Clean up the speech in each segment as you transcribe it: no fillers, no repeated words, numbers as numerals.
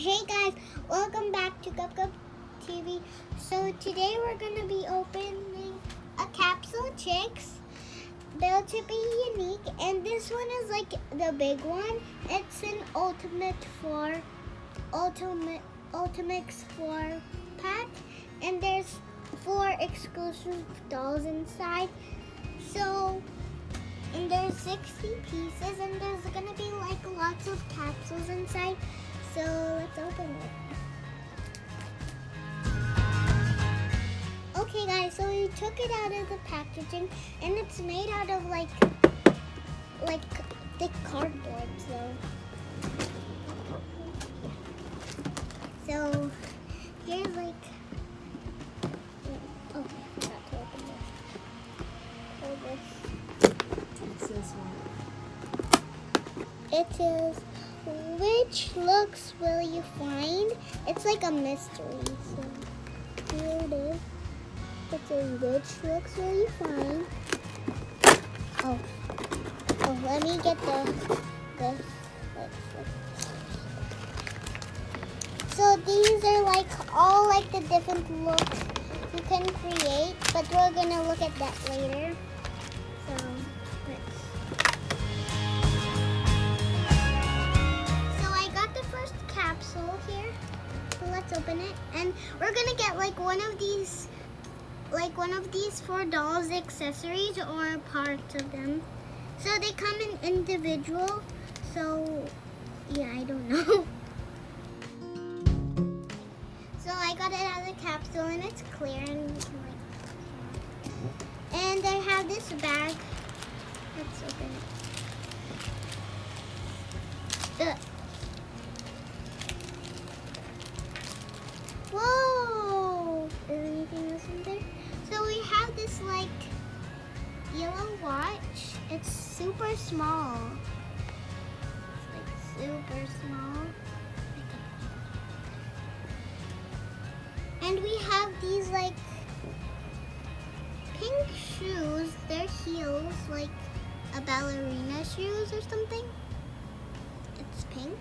Hey guys, welcome back to Gup TV. So today we're gonna be opening a capsule chicks built to be unique, and this one is like the big one. It's an Ultimates 4 pack, and there's 4 exclusive dolls inside. And there's 60 pieces, and there's gonna be like lots of capsules inside. So let's open it. Okay guys, so we took it out of the packaging, and it's made out of like thick cardboard. So here's like, oh, I forgot to open this. Hold this. It says, which looks will you find? It's like a mystery. So here it is. It says, which looks will you find? Oh, let me get this. So these are like all like the different looks you can create, but we're gonna look at that later. So capsule here, so let's open it, and we're gonna get like one of these 4 dolls accessories or parts of them. So they come in individual, so yeah, I don't know. So I got it out of the capsule, and it's clear, and I have this bag. Let's open it. Whoa! Is there anything else in there? So we have this like yellow watch. It's super small. It's like super small. And we have these like pink shoes. They're heels, like a ballerina shoes or something. It's pink.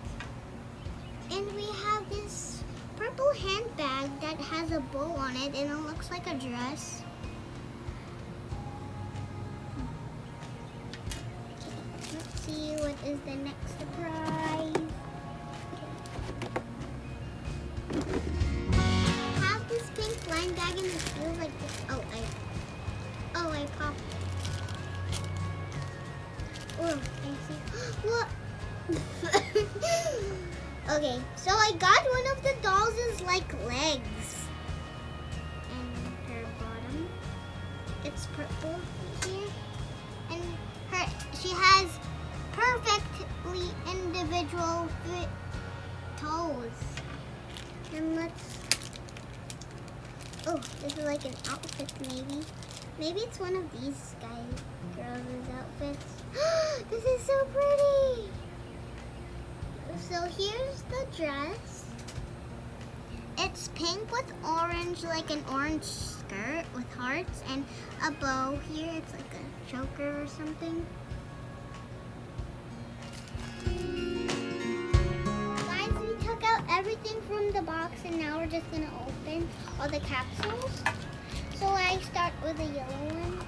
And we have this purple handbag that has a bow on it, and it looks like a dress. Let's see what is the next surprise. I have this pink line bag, and it feels like this. I popped it. Oh, I see. What? Okay, so I got one of the dolls' like legs, and her bottom. It's purple here, and she has perfectly individual fit toes. And this is like an outfit maybe. Maybe it's one of these girls' outfits. This is so pretty. So here's the dress. It's pink with orange, like an orange skirt with hearts and a bow here. It's like a choker or something. Guys, we took out everything from the box, and now we're just gonna open all the capsules. So I start with the yellow one.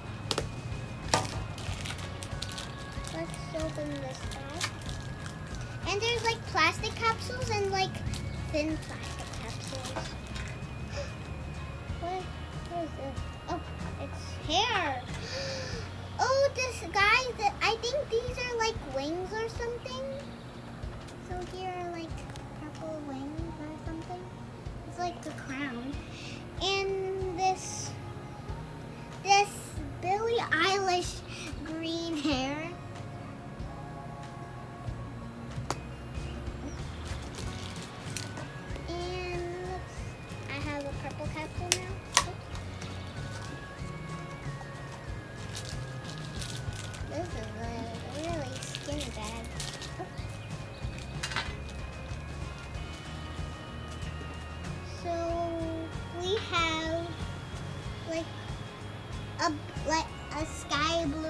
Let's open this bag. And there's like plastic capsules and like thin plastic capsules. What is this? Oh, it's hair. Oh, I think these are like wings or something. So here are like purple wings or something. It's like the crown. And this Billie Eilish green hair. Purple capsule now. This is a really skinny bag. So we have like a sky blue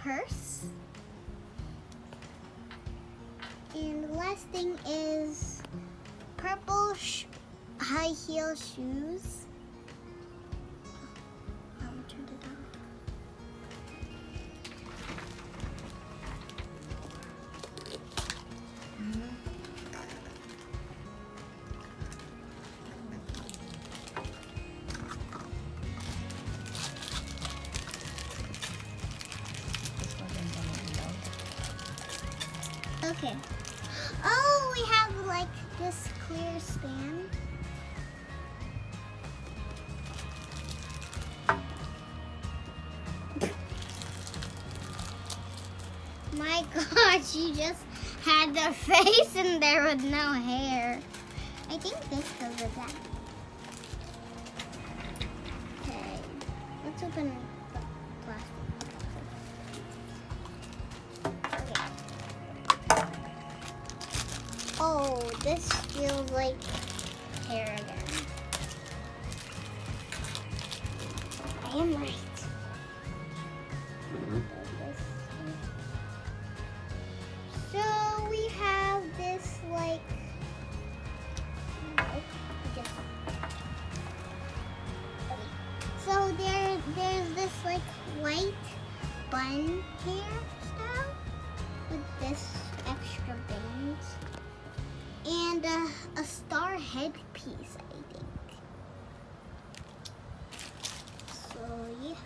purse. And the last thing is purple high heel shoes. Oh, I turned it down. Okay. Oh, we have like this clear stand. My gosh, you just had the face in there with no hair. I think this covers that. Okay, let's open the plastic. Okay. Oh, this feels like hair again. I am right. So we have this like, so there's this like white bun hairstyle with this extra bangs and a star headpiece, I think. So yeah,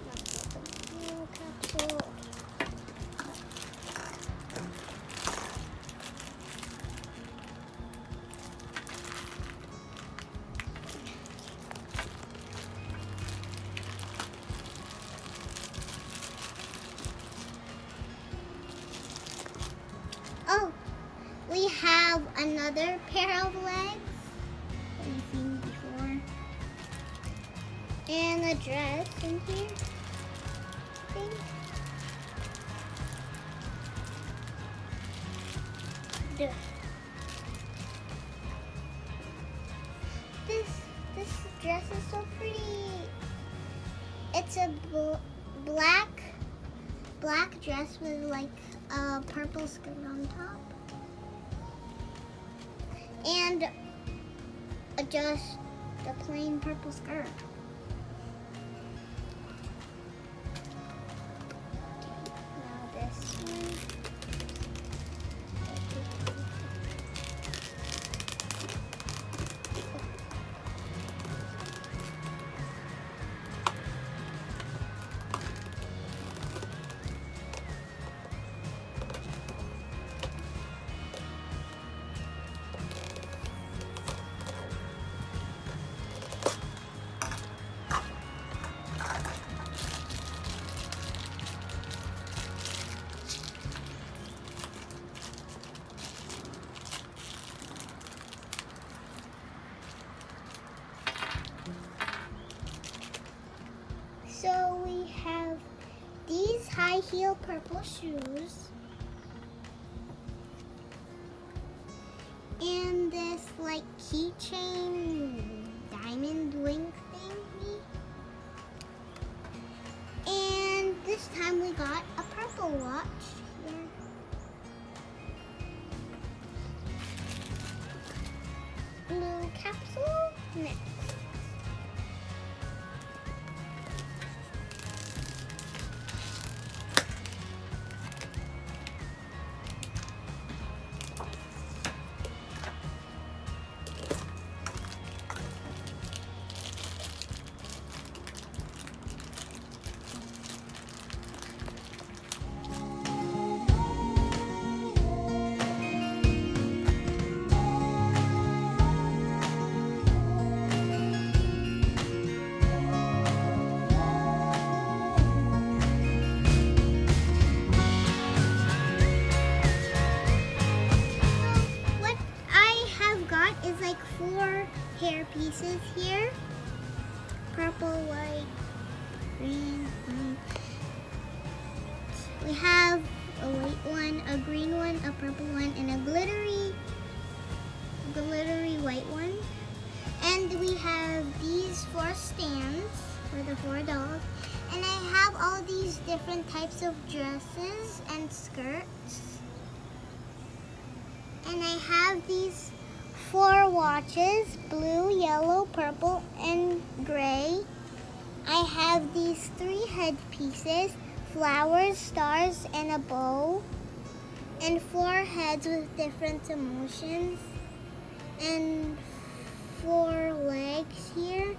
let's get the blue capsule. Oh, we have another pair of legs that you've seen before. And a dress in here, I think. This dress is so pretty. It's a black dress with like a purple skirt on top. And just the plain purple skirt. Now this one. So we have these high heel purple shoes and this like keychain diamond link thingy. And this time we got a purple watch here. Blue capsule next. Is like 4 hair pieces here. Purple, white, green. We have a white one, a green one, a purple one, and a glittery white one. And we have these 4 stands for the 4 dolls. And I have all these different types of dresses and skirts. And I have these 4 watches, blue, yellow, purple, and gray. I have these 3 headpieces, flowers, stars, and a bow. And 4 heads with different emotions. And 4 legs here.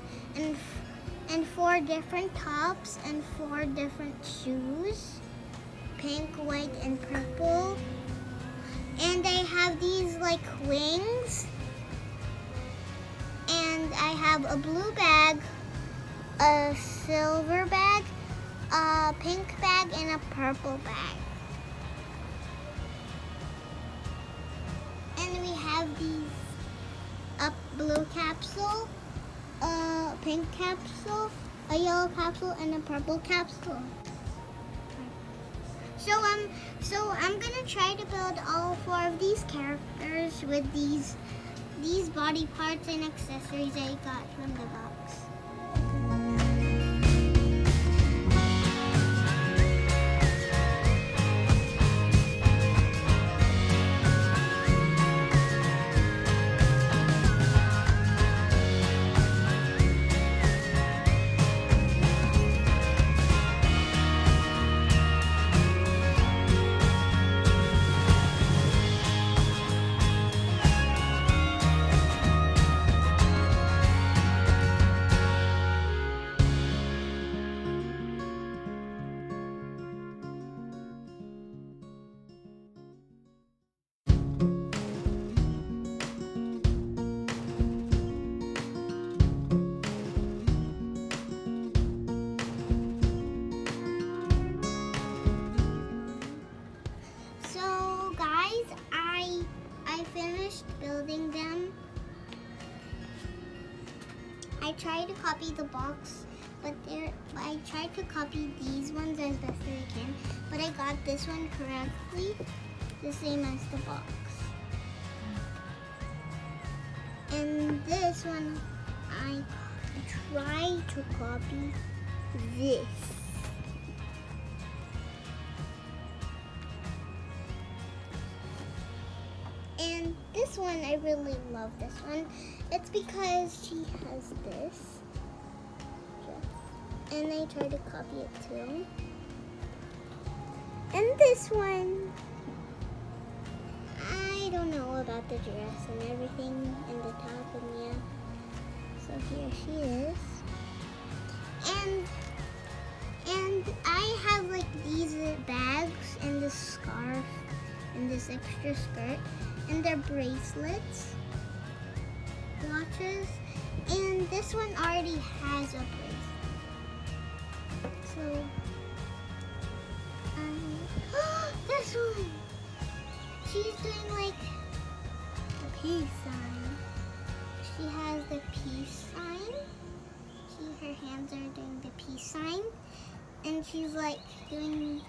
And 4 different tops and 4 different shoes. Pink, white, and purple. And I have these like wings. And I have a blue bag, a silver bag, a pink bag, and a purple bag. And we have these a blue capsule, a pink capsule, a yellow capsule, and a purple capsule. So I'm gonna try to build all 4 of these characters with these body parts and accessories I got from the box. So guys, I finished building them. I tried to copy the box, but I tried to copy these ones as best as I can, but I got this one correctly, the same as the box. And this one, I tried to copy this. And this one, I really love this one. It's because she has this. And I tried to copy it too. And this one, I don't know about the dress and everything and the top and yeah. So here she is. And I have like these bags and this scarf and this extra skirt. And they're bracelets, watches, and this one already has a bracelet. So, this one, she's doing like a peace sign. She has the peace sign. Her hands are doing the peace sign, and she's like doing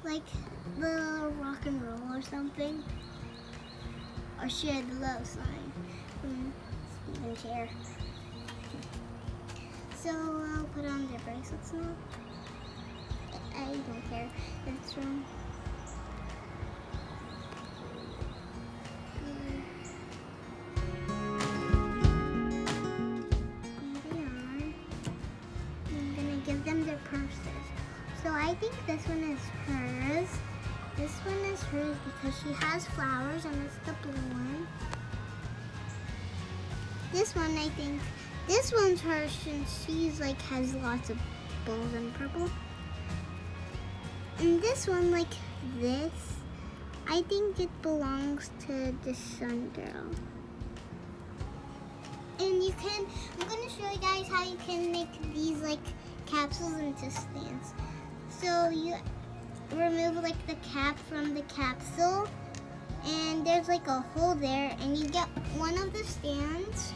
like the rock and roll or something. Or she had the love sign from Stephen Chair. So I'll put on their bracelets now. I don't care. It's from I'm gonna give them their purses. So I think this one is hers. This one is hers because she has flowers and it's the blue one. This one, I think, this one's hers since she's like has lots of balls and purple. And this one, like this, I think it belongs to the sun girl. And you can, I'm gonna show you guys how you can make these like capsules into stands. So you remove like the cap from the capsule and there's like a hole there and you get one of the stands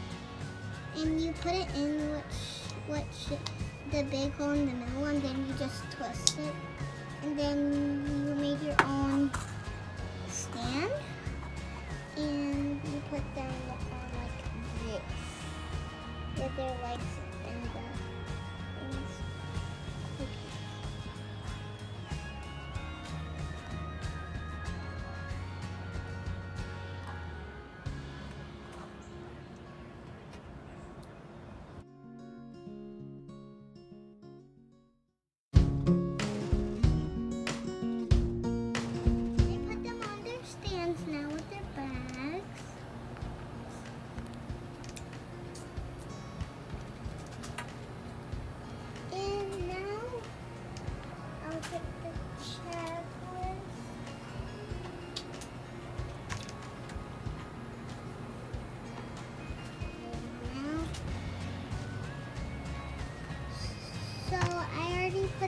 and you put it in the big hole in the middle and then you just twist it and then you make your own stand and you put them on like this with their legs and the things like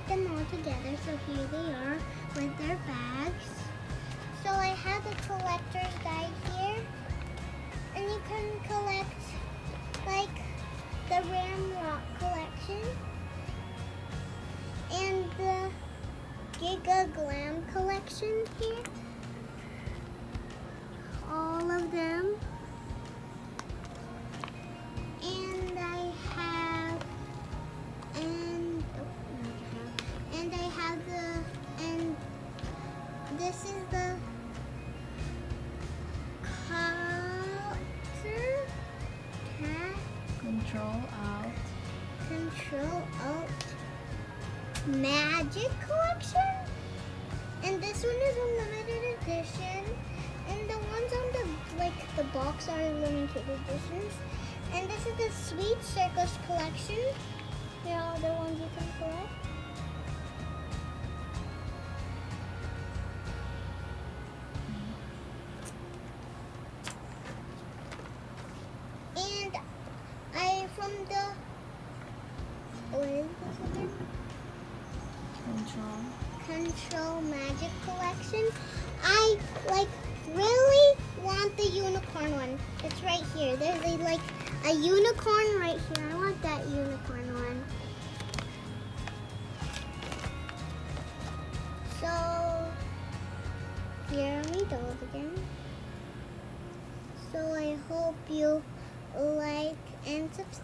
put them all together. So here they are with their bags. So I have the collector's guide here. And you can collect like the Ramrock collection and the Giga Glam collection here. All of them. And I have this is the Control Alt Magic collection, and this one is a limited edition, and the ones on the box are limited editions. And this is the Sweet Circus collection. Here are all the ones you can collect. And I from the what is this again? Control Magic collection. I really want the unicorn one. It's right here. There's a unicorn right here. I want that unicorn one. So here are my dolls again. So I hope you like and subscribe.